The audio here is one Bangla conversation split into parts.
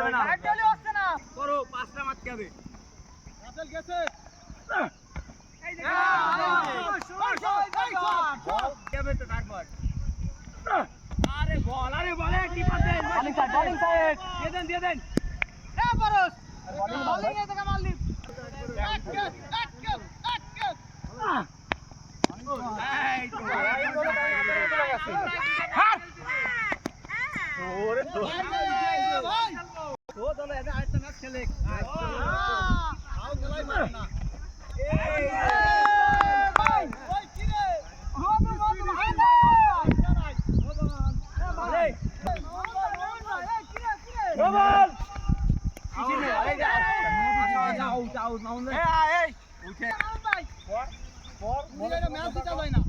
হবে না একদলই হচ্ছে না করো পাঁচটা মারতে হবে রাসেল গেছে এই যে বল কেবে তো তারপর আরে বলে কি পাতে বোলিং সাইড দিয়ে দেন এ পরশ বোলিং এ থেকে মারলি এক এই তো হাত ওরে তো ভাই তো দলে এটা আরেকটা ম্যাচ খেলে আউ খেলাই মারে না এই ভাই ওই কি রে রোদ হাই নাই ভাই বল কিছি নে এই যাও মাউন এই উঠে এটা ম্যাচ জিতা যায় না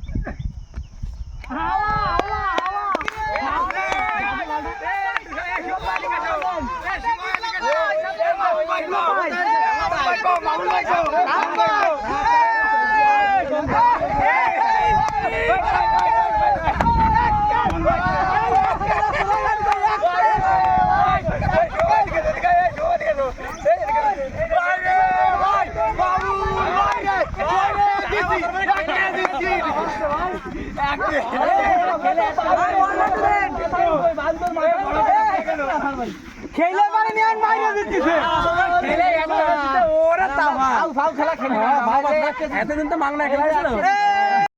খেলে মানে নিয়ে বাইরে দিতেছে খেলে ওরে তা ফাউ খেলা খেলে এতদিন তো মাংনা খেলা ছিল